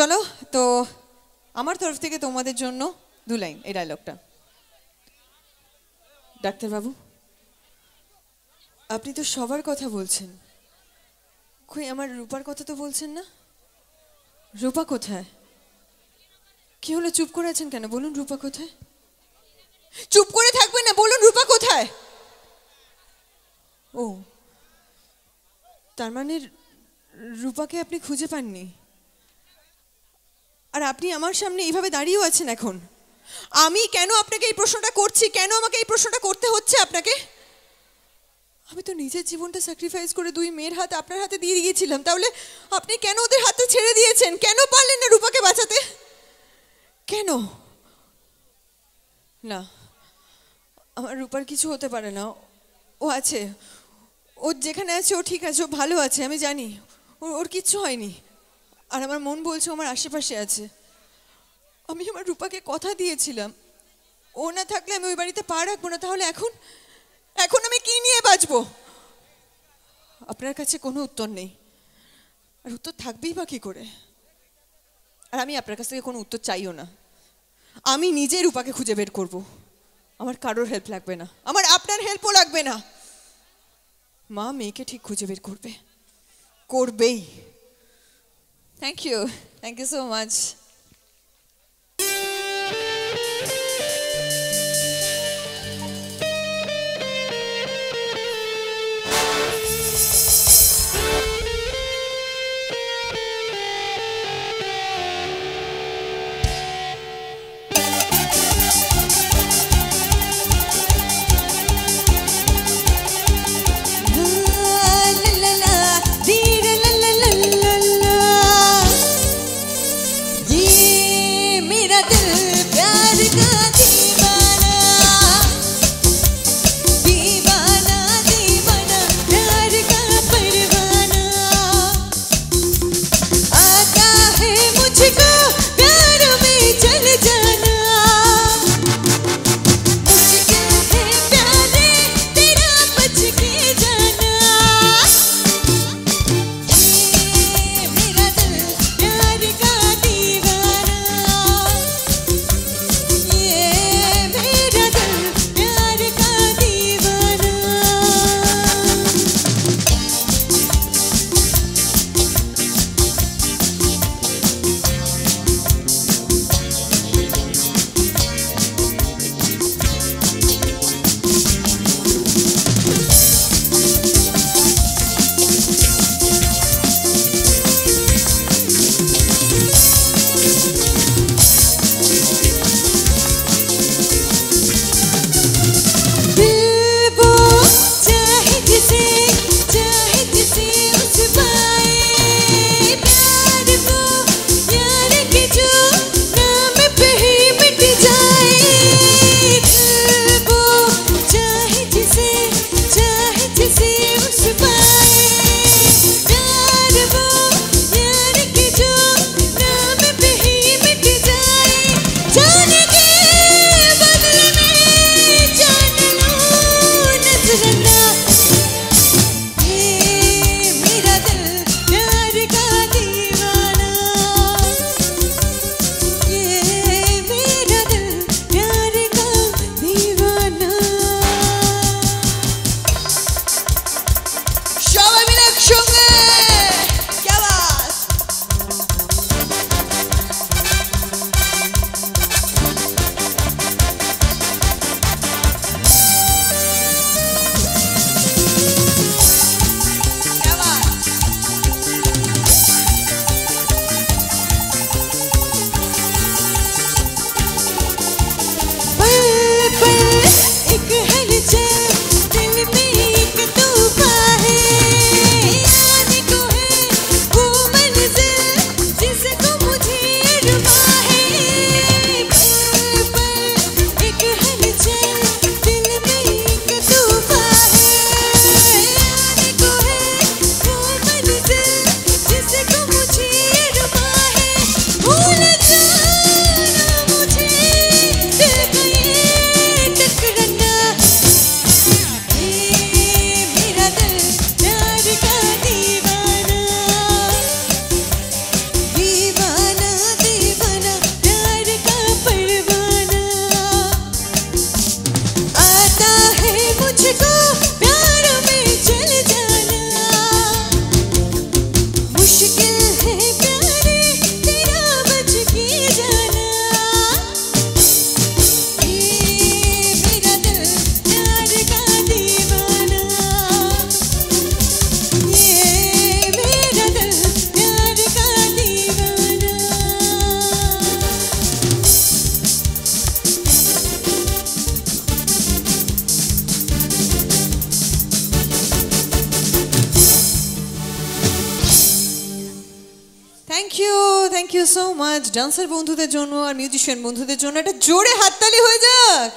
চলো তো আমার তরফ থেকে তোমাদের জন্য 2 লাইন এই ডায়লগটা। ডাক্তারবাবু, আপনি তো সবার কথা বলছেন, কই আমার রূপার কথা তো বলছেন না। রূপা কোথায়? কি হলো, চুপ করে আছেন কেন? বলুন রূপা কোথায়? চুপ করে থাকবেন না, বলুন রূপা কোথায়? ও, তার মানে রূপাকে আপনি খুঁজে পাননি, আর আপনি আমার সামনে এইভাবে দাঁড়িয়েও আছেন এখন। আমি কেন আপনাকে এই প্রশ্নটা করছি, কেন আমাকে এই প্রশ্নটা করতে হচ্ছে আপনাকে? আমি তো নিজের জীবনটা স্যাক্রিফাইস করে 2 মেয়ের হাত আপনার হাতে দিয়ে দিয়েছিলাম, তাহলে আপনি কেন ওদের হাতে ছেড়ে দিয়েছেন? কেন পারলেন না রূপাকে বাঁচাতে? কেন? না, আমার রূপার কিছু হতে পারে না, ও আছে, ও যেখানে আছে ও ঠিক আছে, ও ভালো আছে, আমি জানি ওর কিচ্ছু হয়নি। আর আমার মন বলছে আমার আশেপাশে আছে। আমি আমার রূপাকে কথা দিয়েছিলাম, ও না থাকলে আমি ওই বাড়িতে পা রাখবো না, তাহলে এখন এখন আমি কি নিয়ে বাঁচবো? আপনার কাছে কোনো উত্তর নেই, আর উত্তর থাকবেই বা কি করে? আর আমি আপনার কাছ থেকে কোনো উত্তর চাইও না, আমি নিজে রূপাকে খুঁজে বের করব। আমার কারোর হেল্প লাগবে না, আমার আপনার হেল্পও লাগবে না। মা মেয়েকে ঠিক খুঁজে বের করবে, করবেই। Thank you so much. You so much dancer বন্ধুদের জন্য আর মিউজিশিয়ান বন্ধুদের জন্য একটা জোরে হাততালি হয়ে যাক।